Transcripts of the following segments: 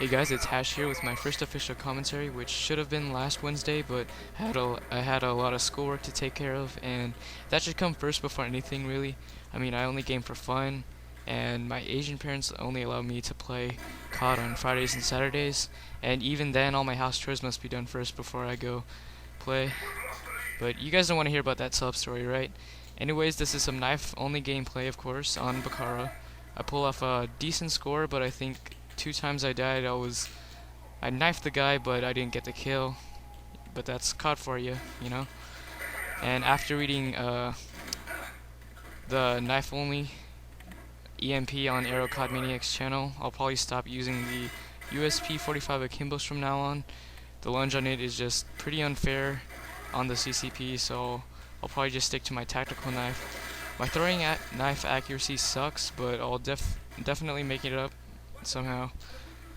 Hey guys, it's Hash here with my first official commentary, which should have been last Wednesday, but I had a lot of schoolwork to take care of, and that should come first before anything really. I mean, I only game for fun, and my Asian parents only allow me to play COD on Fridays and Saturdays, and even then all my house chores must be done first before I go play. But you guys don't want to hear about that sub story, right? Anyways, this is some knife-only gameplay, of course, on Bakara. I pull off a decent score, but I think 2 times I died, I knifed the guy, but I didn't get the kill. But that's COD for you, you know? And after reading the knife-only EMP on Aero COD Maniac's channel, I'll probably stop using the USP 45 Akimbos from now on. The lunge on it is just pretty unfair on the CCP, so I'll probably just stick to my tactical knife. My throwing knife accuracy sucks, but I'll definitely make it up somehow.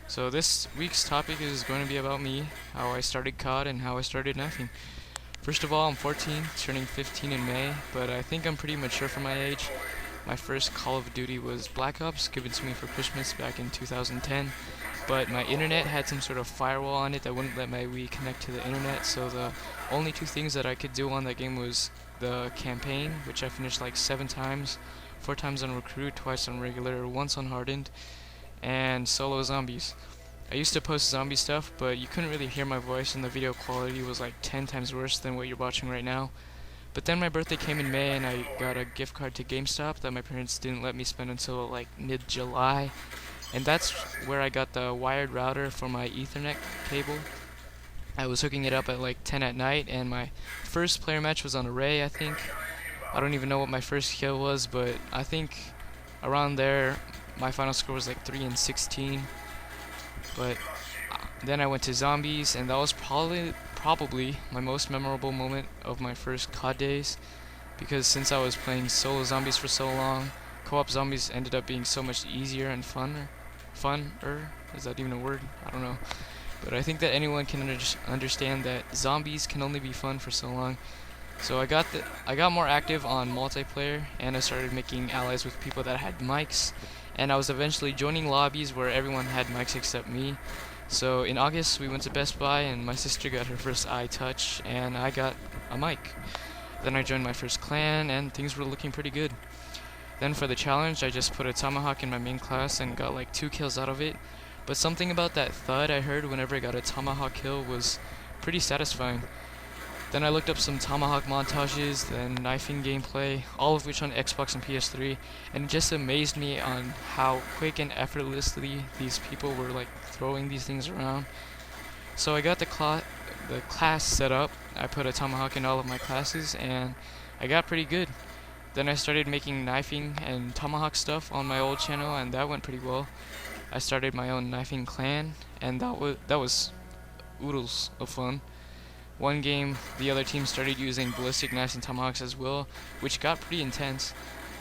So this week's topic is going to be about me, how I started COD, and how I started knifing. First of all, I'm 14, turning 15 in May, but I think I'm pretty mature for my age. My first Call of Duty was Black Ops, given to me for Christmas back in 2010. But my internet had some sort of firewall on it that wouldn't let my Wii connect to the internet, so the only 2 things that I could do on that game was the campaign, which I finished like 7 times, 4 times on Recruit, twice on Regular, once on Hardened, and solo zombies. I used to post zombie stuff, but you couldn't really hear my voice and the video quality was like 10 times worse than what you're watching right now. But then my birthday came in May and I got a gift card to GameStop that my parents didn't let me spend until like mid-July. And that's where I got the wired router for my Ethernet cable. I was hooking it up at like 10 at night, and my first player match was on Array, I think. I don't even know what my first kill was, but I think around there my final score was like 3 and 16. But then I went to Zombies, and that was probably my most memorable moment of my first COD days, because since I was playing solo zombies for so long, co-op zombies ended up being so much easier and funner. Is that even a word? I don't know. But I think that anyone can understand that zombies can only be fun for so long. So I got more active on multiplayer, and I started making allies with people that had mics, and I was eventually joining lobbies where everyone had mics except me. So in August we went to Best Buy, and my sister got her first iTouch, and I got a mic. Then I joined my first clan, and things were looking pretty good. Then for the challenge, I just put a tomahawk in my main class and got like 2 kills out of it. But something about that thud I heard whenever I got a tomahawk kill was pretty satisfying. Then I looked up some tomahawk montages, then knifing gameplay, all of which on Xbox and PS3, and it just amazed me on how quick and effortlessly these people were like throwing these things around. So I got the class set up. I put a tomahawk in all of my classes, and I got pretty good. Then I started making knifing and tomahawk stuff on my old channel, and that went pretty well. I started my own knifing clan, and that was oodles of fun. One game, the other team started using ballistic knives and tomahawks as well, which got pretty intense.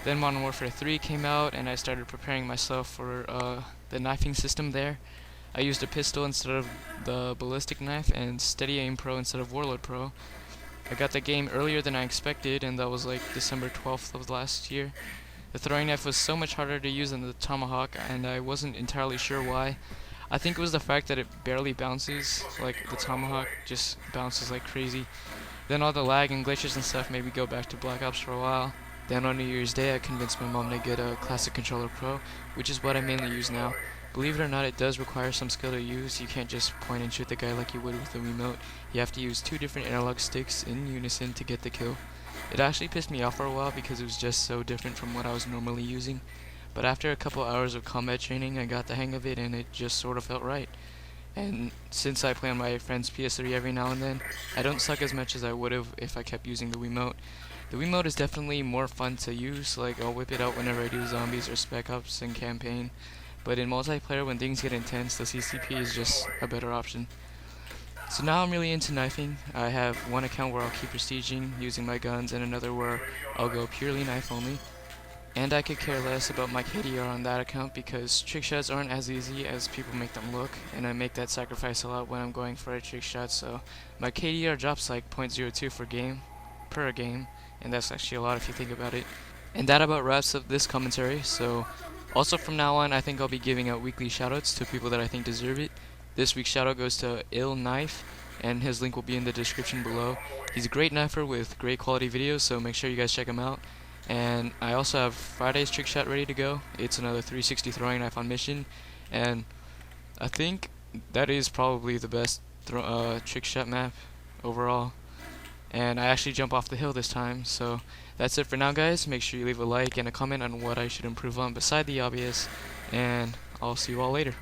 Then Modern Warfare 3 came out, and I started preparing myself for the knifing system there. I used a pistol instead of the ballistic knife, and Steady Aim Pro instead of Warlord Pro. I got the game earlier than I expected, and that was like December 12th of last year. The throwing knife was so much harder to use than the tomahawk, and I wasn't entirely sure why. I think it was the fact that it barely bounces, like the tomahawk just bounces like crazy. Then all the lag and glitches and stuff made me go back to Black Ops for a while. Then on New Year's Day I convinced my mom to get a Classic Controller Pro, which is what I mainly use now. Believe it or not, it does require some skill to use. You can't just point and shoot the guy like you would with the remote. You have to use 2 different analog sticks in unison to get the kill. It actually pissed me off for a while because it was just so different from what I was normally using. But after a couple hours of combat training, I got the hang of it, and it just sort of felt right. And since I play on my friend's PS3 every now and then, I don't suck as much as I would have if I kept using the Wiimote. The Wiimote is definitely more fun to use, like I'll whip it out whenever I do zombies or spec ops and campaign. But in multiplayer, when things get intense, the CCP is just a better option. So now I'm really into knifing. I have one account where I'll keep prestiging using my guns, and another where I'll go purely knife only. And I could care less about my KDR on that account because trick shots aren't as easy as people make them look, and I make that sacrifice a lot when I'm going for a trick shot, so my KDR drops like 0.02 per game, and that's actually a lot if you think about it. And that about wraps up this commentary, so Also from now on, I think I'll be giving out weekly shoutouts to people that I think deserve it. This week's shoutout goes to Ill Knife, and his link will be in the description below. He's a great knifer with great quality videos, so make sure you guys check him out. And I also have Friday's trick shot ready to go. It's another 360 throwing knife on mission, and I think that is probably the best trick shot map overall. And I actually jump off the hill this time. So that's it for now, guys. Make sure you leave a like and a comment on what I should improve on beside the obvious, and I'll see you all later.